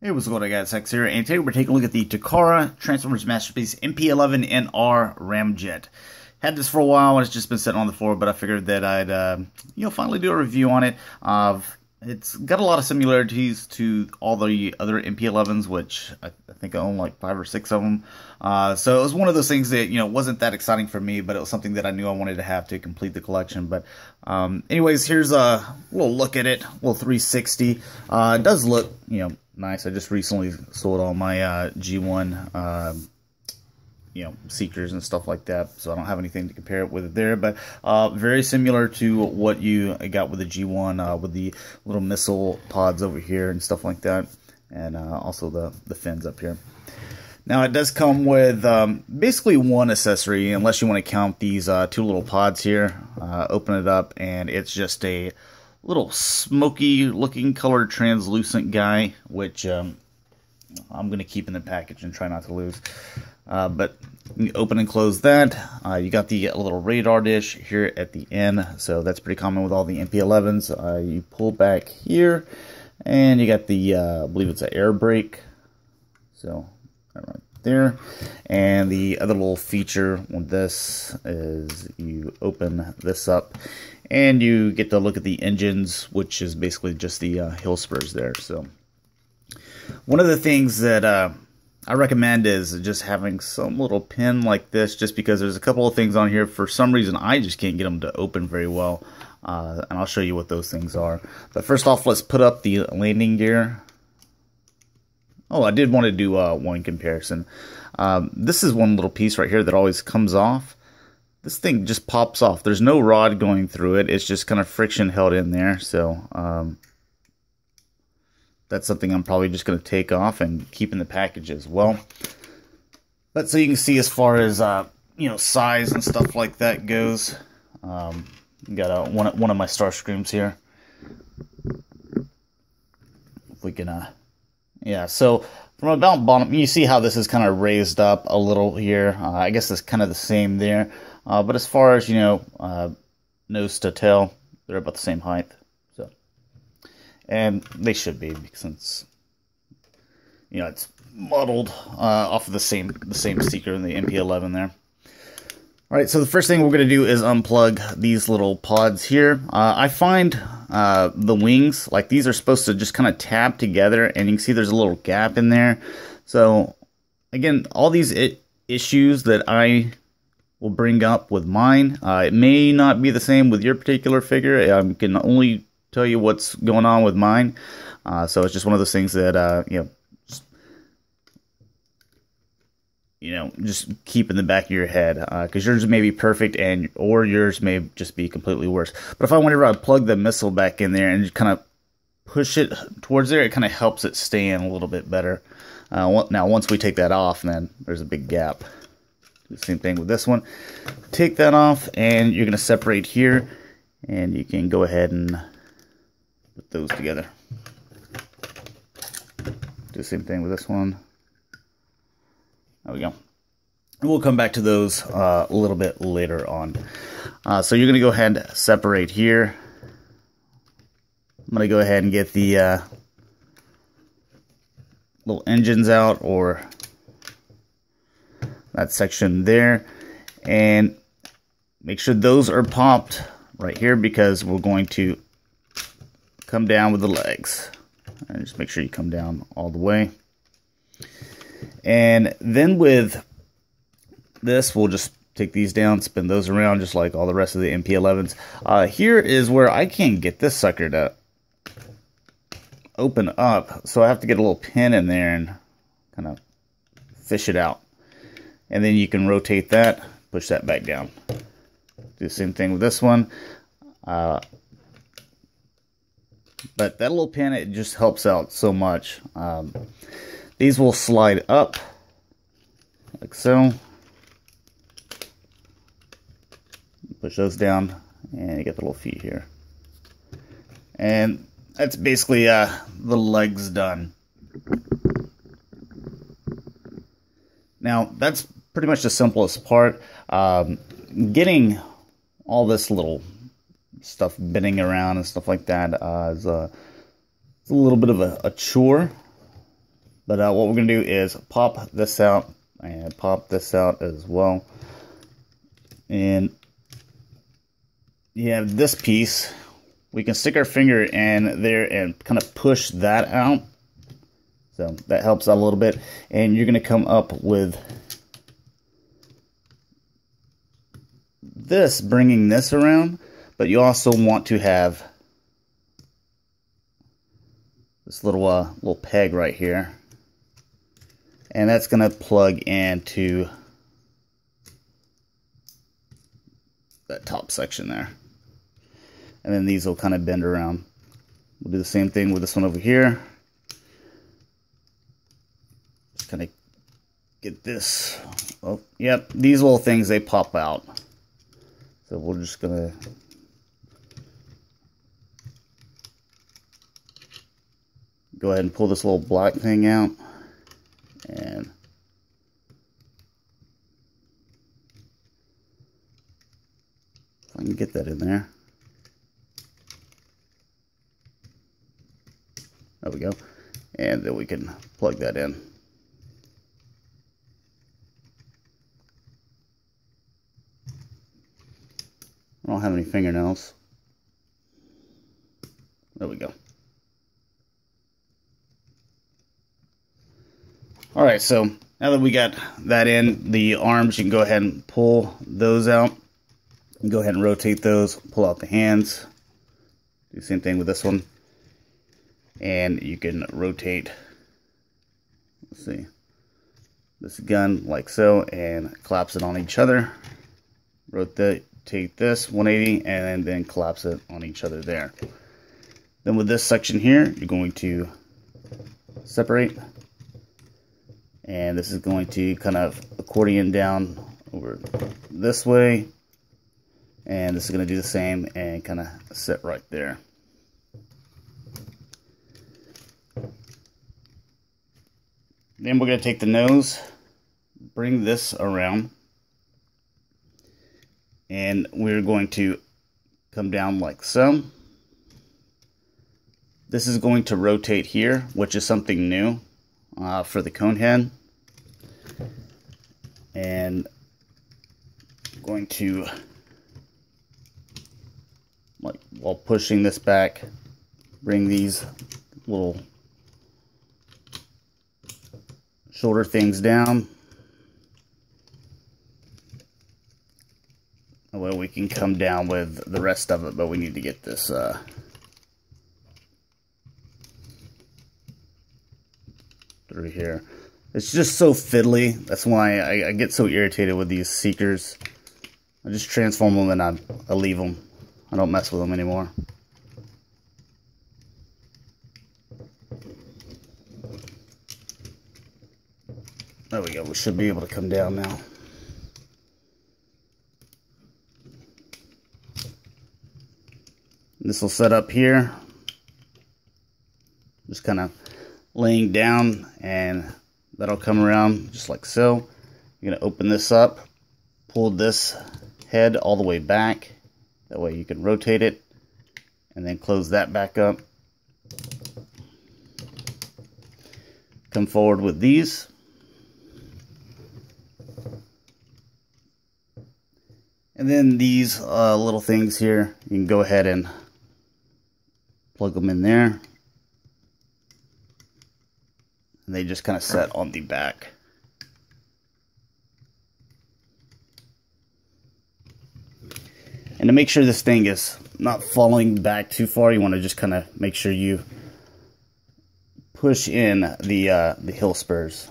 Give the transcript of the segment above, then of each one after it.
Hey, what's going on, guys? Hex here, and today we're taking a look at the Takara Transformers Masterpiece MP-11NR Ramjet. Had this for a while, and it's just been sitting on the floor, but I figured that I'd, finally do a review on it. It's got a lot of similarities to all the other MP-11s, which I think I own like 5 or 6 of them. So it was one of those things that, wasn't that exciting for me, but it was something that I knew I wanted to have to complete the collection. But anyways, here's a little look at it, a little 360. It does look, nice. I just recently sold all my G1 Seekers and stuff like that, so I don't have anything to compare it with there, but very similar to what you got with the G1 with the little missile pods over here and stuff like that, and also the fins up here. Now it does come with basically one accessory, unless you want to count these 2 little pods here. Open it up and it's just a little smoky looking colored translucent guy, which I'm going to keep in the package and try not to lose. But you open and close that. You got the little radar dish here at the end, so that's pretty common with all the MP-11s. You pull back here, and you got the, I believe it's an air brake, so right there. And the other little feature with this is you open this up, and you get to look at the engines, which is basically just the hill spurs there. So one of the things that I recommend is just having some little pin like this, just because there's a couple of things on here. For some reason, I just can't get them to open very well, and I'll show you what those things are. But first off, let's put up the landing gear. Oh, I did want to do one comparison. This is one little piece right here that always comes off. This thing just pops off. There's no rod going through it. It's just kind of friction held in there. So that's something I'm probably just going to take off and keep in the package as well. But so you can see as far as size and stuff like that goes. Got one of my Starscreams here. If we can, yeah. So from about bottom, you see how this is kind of raised up a little here. I guess it's kind of the same there. But as far as, nose to tail, they're about the same height. So, and they should be, since, it's modeled off of the same Seeker in the MP-11 there. All right, so the first thing we're going to do is unplug these little pods here. I find the wings, like these are supposed to just kind of tab together, and you can see there's a little gap in there. So, again, all these issues that I will bring up with mine, it may not be the same with your particular figure. I can only tell you what's going on with mine. So it's just one of those things that, just keep in the back of your head, because yours may be perfect or yours may just be completely worse. But if whenever I plug the missile back in there and just kind of push it towards there, it kind of helps it stay in a little bit better. Now, once we take that off, then there's a big gap. Do the same thing with this one. Take that off, and you're going to separate here, and you can go ahead and put those together. Do the same thing with this one. There we go. And we'll come back to those a little bit later on. So you're going to go ahead and separate here. I'm going to go ahead and get the little engines out, or that section there, and make sure those are popped right here, because we're going to come down with the legs. And just make sure you come down all the way. And then with this, we'll just take these down, spin those around just like all the rest of the MP-11s. Here is where I can't get this sucker to open up, so I have to get a little pin in there and kind of fish it out. And then you can rotate that, push that back down. Do the same thing with this one. But that little pin, it just helps out so much. These will slide up, like so. Push those down, and you get the little feet here. And that's basically the legs done. Now, that's pretty much the simplest part. Getting all this little stuff bending around and stuff like that is a little bit of a chore. But what we're going to do is pop this out and pop this out as well. And you have this piece. We can stick our finger in there and kind of push that out. So that helps out a little bit. And you're going to come up with this, bringing this around. But you also want to have this little peg right here. And that's going to plug into that top section there. And then these will kind of bend around. We'll do the same thing with this one over here. Just kind of get this. Oh, yep, these little things, they pop out. So we're just going to go ahead and pull this little black thing out. And if I can get that in there. There we go. And then we can plug that in. I don't have any fingernails. There we go. Alright, so now that we got that in, the arms, you can go ahead and pull those out. And go ahead and rotate those, pull out the hands. Do the same thing with this one. And you can rotate, let's see, this gun like so, and collapse it on each other. Rotate this 180 and then collapse it on each other there. Then with this section here, you're going to separate. And this is going to kind of accordion down over this way. And this is going to do the same and kind of sit right there. Then we're going to take the nose, bring this around. And we're going to come down like so. This is going to rotate here, which is something new for the cone head. And I'm going to, like, while pushing this back, bring these little shoulder things down. That way we can come down with the rest of it, but we need to get this through here. It's just so fiddly. That's why I get so irritated with these seekers. I just transform them and I leave them. I don't mess with them anymore. There we go. We should be able to come down now. This will set up here. Just kind of laying down, and that'll come around just like so. You're going to open this up, pull this head all the way back. That way you can rotate it, and then close that back up. Come forward with these. And then these little things here, you can go ahead and plug them in there. And they just kind of set on the back. And to make sure this thing is not falling back too far, you want to just kind of make sure you push in the hill spurs.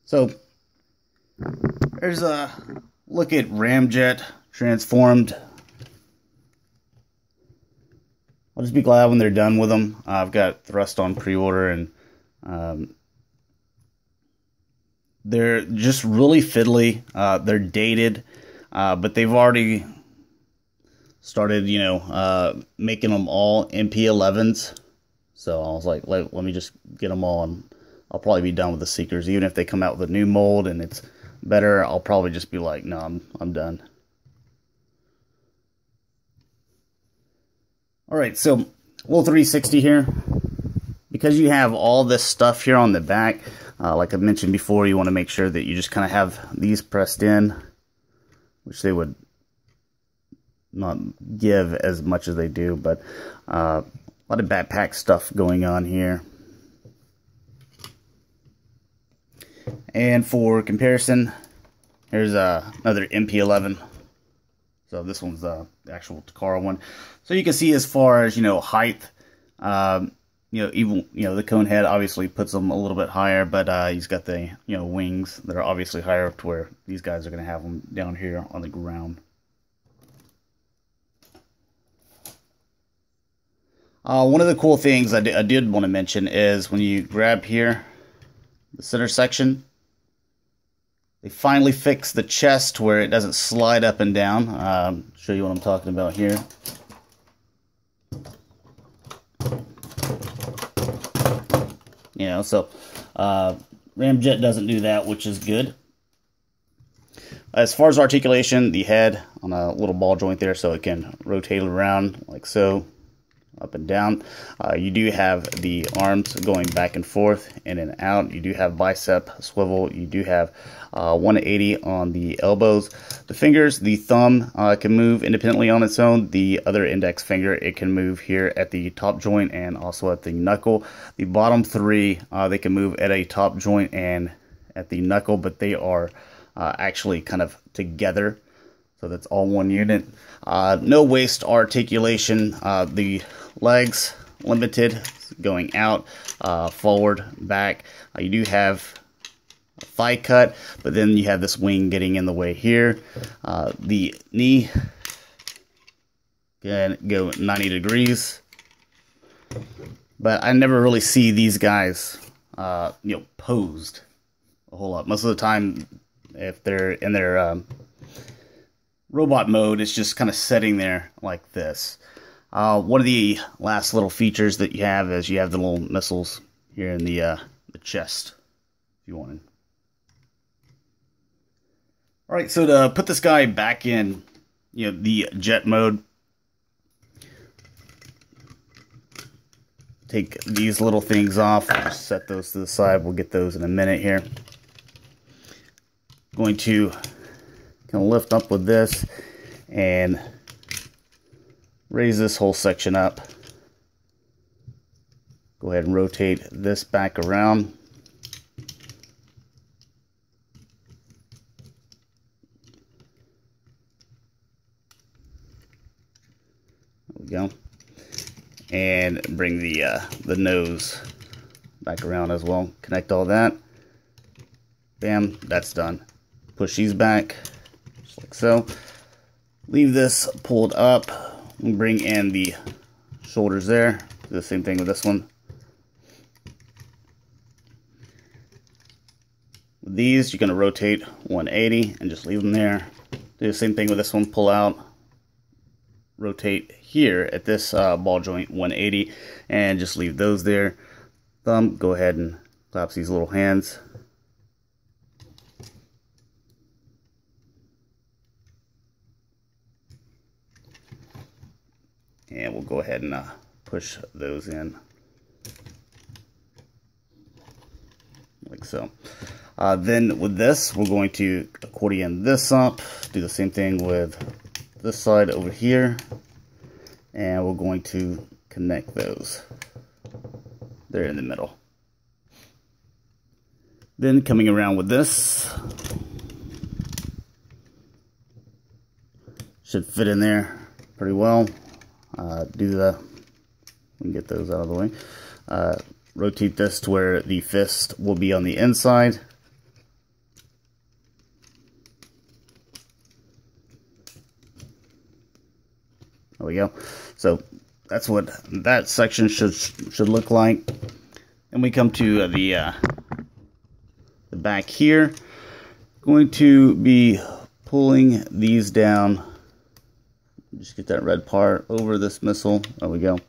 So there's a look at Ramjet transformed. I'll just be glad when they're done with them. I've got Thrust on pre-order, and they're just really fiddly. They're dated, but they've already started, you know, making them all MP-11s. So I was like, let me just get them all, and I'll probably be done with the Seekers. Even if they come out with a new mold and it's better, I'll probably just be like, no, I'm done. Alright, so little 360 here. Because you have all this stuff here on the back, like I mentioned before, you want to make sure that you just kind of have these pressed in, which they would not give as much as they do, but a lot of backpack stuff going on here. And for comparison, here's another MP-11. So this one's the actual Takara one. So you can see as far as, height, even, the cone head obviously puts them a little bit higher, but he's got the, wings that are obviously higher to where these guys are going to have them down here on the ground. One of the cool things I did want to mention is when you grab here, the center section, they finally fixed the chest where it doesn't slide up and down. Show you what I'm talking about here. So Ramjet doesn't do that, which is good. As far as articulation, the head on a little ball joint there, so it can rotate around like so, up and down. You do have the arms going back and forth, in and out. You do have bicep swivel. You do have 180 on the elbows. The fingers, the thumb can move independently on its own. The other index finger, it can move here at the top joint and also at the knuckle. The bottom three, they can move at a top joint and at the knuckle, but they are actually kind of together. So that's all one unit. No waist articulation. The legs limited, going out, forward, back. You do have a thigh cut, but then you have this wing getting in the way here. The knee can go 90 degrees. But I never really see these guys, posed a whole lot. Most of the time, if they're in their robot mode, it's just kind of sitting there like this. One of the last little features that you have is you have the little missiles here in the chest, if you wanted. Alright, so to put this guy back in, the jet mode, take these little things off. I'll just set those to the side. We'll get those in a minute here. Going to kind of lift up with this and raise this whole section up. Go ahead and rotate this back around. There we go. And bring the nose back around as well. Connect all that. Bam, that's done. Push these back, just like so. Leave this pulled up. And bring in the shoulders there. Do the same thing with this one. With these, you're going to rotate 180 and just leave them there. Do the same thing with this one. Pull out. Rotate here at this ball joint 180 and just leave those there. Thumb, go ahead and collapse these little hands. And we'll go ahead and push those in like so. Then with this, we're going to accordion this up. Do the same thing with this side over here. And we're going to connect those. They're in the middle. Then coming around with this. Should fit in there pretty well. We can get those out of the way. Rotate this to where the fist will be on the inside. There we go. So that's what that section should look like. And we come to the back here. Going to be pulling these down. Just get that red part over this missile. There we go.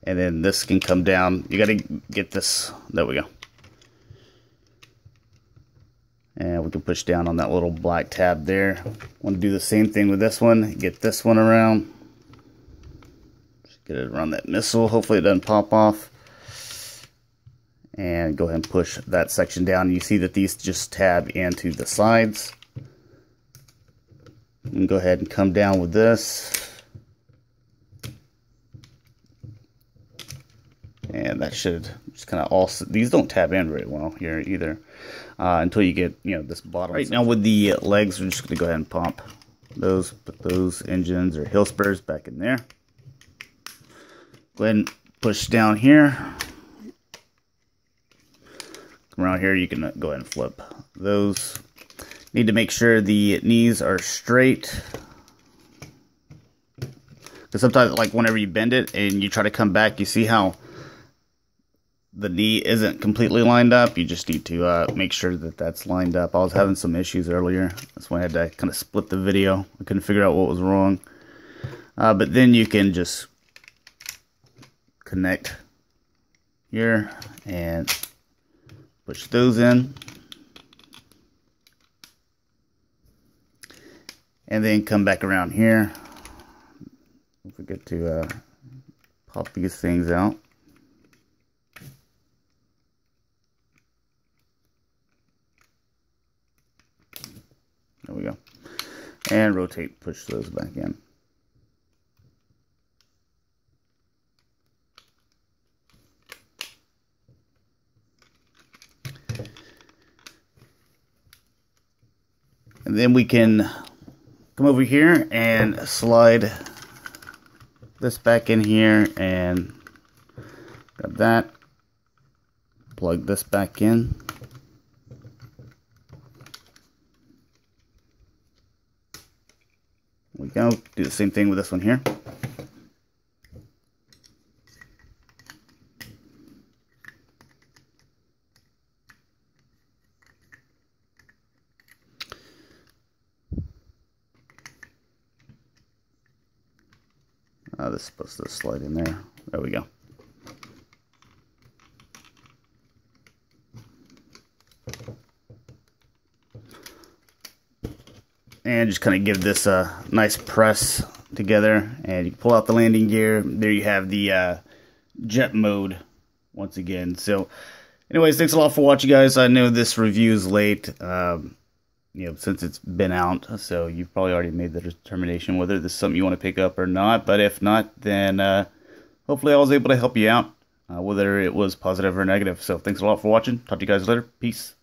And then this can come down. You got to get this. There we go. And we can push down on that little black tab there. Want to do the same thing with this one. Get this one around. Get it around that missile. Hopefully it doesn't pop off. And go ahead and push that section down. You see that these just tab into the sides. And go ahead and come down with this. And that should just kind of all, these don't tab in very well here either. Until you get, this bottom. Right now with the legs, we're just going to go ahead and pump those, put those engines or hill spurs back in there. Go ahead and push down here. Come around here, you can go ahead and flip those. Need to make sure the knees are straight. Because sometimes, like whenever you bend it and you try to come back, you see how the knee isn't completely lined up. You just need to make sure that that's lined up. I was having some issues earlier. That's why I had to kind of split the video. I couldn't figure out what was wrong. But then you can just connect here and push those in. And then come back around here. Don't forget to pop these things out. There we go. And rotate, push those back in. And then we can come over here and slide this back in here and grab that. Plug this back in. There we go. Do the same thing with this one here. This is supposed to slide in there. There we go. And just kind of give this a nice press together, and you pull out the landing gear. There you have the jet mode once again. So anyways, thanks a lot for watching, guys. I know this review is late, since it's been out, so you've probably already made the determination whether this is something you want to pick up or not. But if not, then hopefully I was able to help you out, whether it was positive or negative. So thanks a lot for watching. Talk to you guys later. Peace.